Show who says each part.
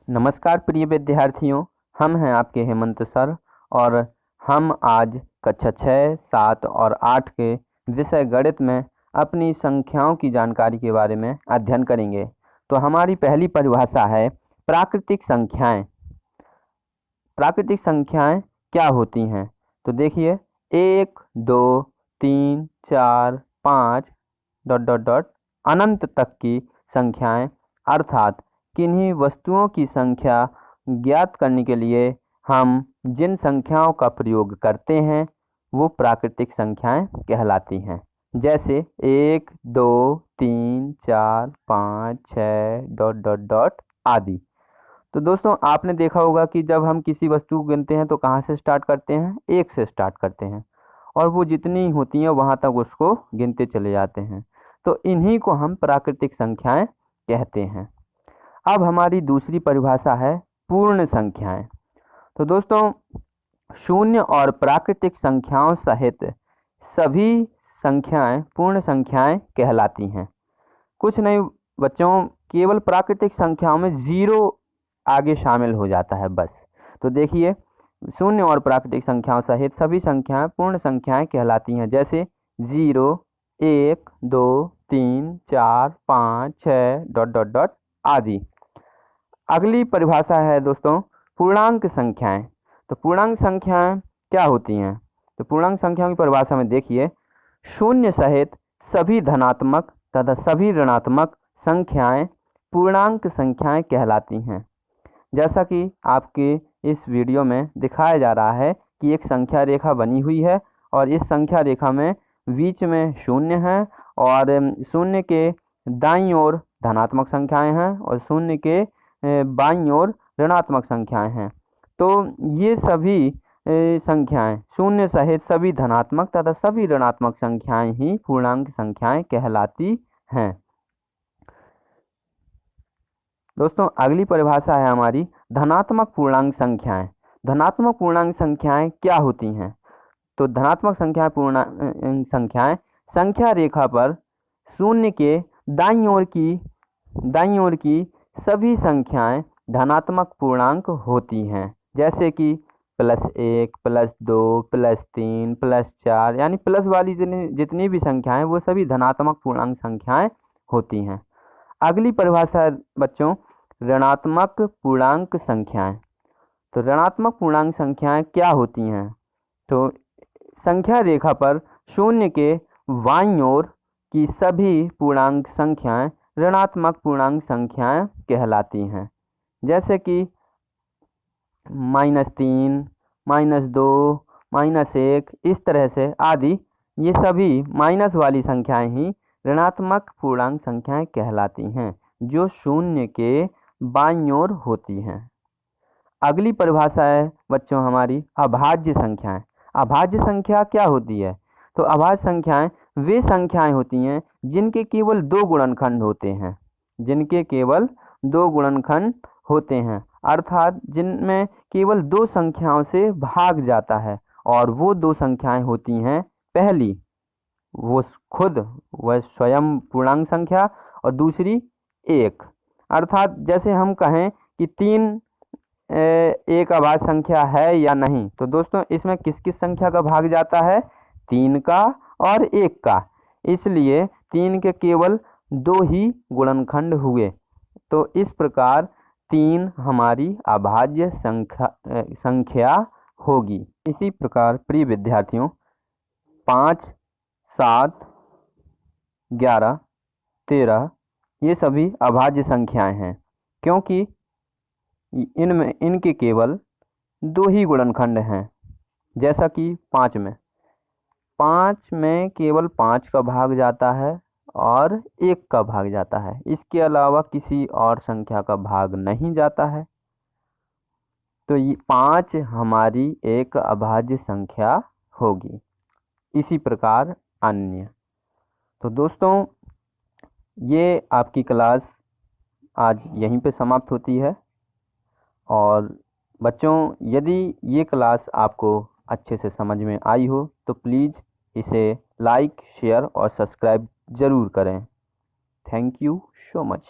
Speaker 1: नमस्कार प्रिय विद्यार्थियों, हम हैं आपके हेमंत सर और हम आज कक्षा 6, 7 और 8 के विषय गणित में अपनी संख्याओं की जानकारी के बारे में अध्ययन करेंगे। तो हमारी पहली परिभाषा है प्राकृतिक संख्याएं। प्राकृतिक संख्याएं क्या होती हैं? तो देखिए 1, 2, 3, 4, 5 ... अनंत तक की संख्याएं, अर्थात किन्हीं वस्तुओं की संख्या ज्ञात करने के लिए हम जिन संख्याओं का प्रयोग करते हैं वो प्राकृतिक संख्याएं कहलाती हैं। जैसे 1, 2, 3, 4, 5, 6 ... आदि। तो दोस्तों आपने देखा होगा कि जब हम किसी वस्तु को गिनते हैं तो कहाँ से स्टार्ट करते हैं? 1 से स्टार्ट करते हैं और वो जितनी होती हैं वहाँ तक उसको गिनते चले जाते हैं। तो इन्हीं को हम प्राकृतिक संख्याएं कहते हैं। अब हमारी दूसरी परिभाषा है पूर्ण संख्याएं। तो दोस्तों शून्य और प्राकृतिक संख्याओं सहित सभी संख्याएं पूर्ण संख्याएं कहलाती हैं। कुछ नहीं बच्चों, केवल प्राकृतिक संख्याओं में 0 आगे शामिल हो जाता है बस। तो देखिए शून्य और प्राकृतिक संख्याओं सहित सभी संख्याएं पूर्ण संख्याएं कहलाती हैं। जैसे 0, 1, 2, 3, 4, 5, 6 ... आदि। अगली परिभाषा है दोस्तों पूर्णांक संख्याएं। तो पूर्णांक संख्याएं क्या होती हैं? तो पूर्णांक संख्याओं की परिभाषा में देखिए शून्य सहित सभी धनात्मक तथा सभी ऋणात्मक संख्याएं पूर्णांक संख्याएं कहलाती हैं। जैसा कि आपके इस वीडियो में दिखाया जा रहा है कि एक संख्या रेखा बनी हुई है और इस संख्या रेखा में बीच में शून्य है और शून्य के दाईं ओर धनात्मक संख्याएं हैं और शून्य के बाईं ओर ऋणात्मक संख्याएं हैं। तो ये सभी संख्याएं शून्य सहित सभी धनात्मक तथा सभी ऋणात्मक संख्याएं ही पूर्णांक संख्याएं कहलाती हैं। दोस्तों अगली परिभाषा है हमारी धनात्मक पूर्णांक संख्याएं। धनात्मक पूर्णांक संख्याएं क्या होती हैं? तो धनात्मक पूर्णांक संख्याएं संख्या रेखा पर शून्य के दाईं ओर की सभी संख्याएं धनात्मक पूर्णांक होती हैं। जैसे कि +1, +2, +3, +4 यानी प्लस वाली जितनी भी संख्याएं वो सभी धनात्मक पूर्णांक संख्याएं होती हैं। अगली परिभाषा बच्चों ऋणात्मक पूर्णांक संख्याएं। तो ऋणात्मक पूर्णांक संख्याएं क्या होती हैं? तो संख्या रेखा पर शून्य के बाईं ओर की सभी पूर्णांक संख्याएं ऋणात्मक पूर्णांक संख्याएं कहलाती हैं। जैसे कि -3, -2, -1 इस तरह से आदि। ये सभी माइनस वाली संख्याएं ही ऋणात्मक पूर्णांक संख्याएं कहलाती हैं जो शून्य के बाईं ओर होती हैं। अगली परिभाषा है बच्चों हमारी अभाज्य संख्याएं। अभाज्य संख्या क्या होती है? तो अभाज्य संख्याएं वे संख्याएं होती हैं जिनके केवल 2 गुणनखंड होते हैं। जिनके केवल 2 गुणनखंड होते हैं, अर्थात जिनमें केवल 2 संख्याओं से भाग जाता है और वो 2 संख्याएं होती हैं पहली वो स्वयं पूर्णांक संख्या और दूसरी 1। अर्थात जैसे हम कहें कि 3 एक अभाज्य संख्या है या नहीं, तो दोस्तों इसमें किस किस संख्या का भाग जाता है? 3 का और 1 का। इसलिए 3 के केवल 2 ही गुणनखंड हुए। तो इस प्रकार 3 हमारी अभाज्य संख्या होगी। इसी प्रकार प्रिय विद्यार्थियों 5, 7, 11, 13 ये सभी अभाज्य संख्याएं हैं क्योंकि इनके केवल 2 ही गुणनखंड हैं। जैसा कि 5 में केवल 5 का भाग जाता है और 1 का भाग जाता है। इसके अलावा किसी और संख्या का भाग नहीं जाता है। तो ये 5 हमारी एक अभाज्य संख्या होगी। इसी प्रकार अन्य। तो दोस्तों ये आपकी क्लास आज यहीं पे समाप्त होती है। और बच्चों यदि ये क्लास आपको अच्छे से समझ में आई हो तो प्लीज़ इसे लाइक, शेयर और सब्सक्राइब ज़रूर करें। Thank you so much.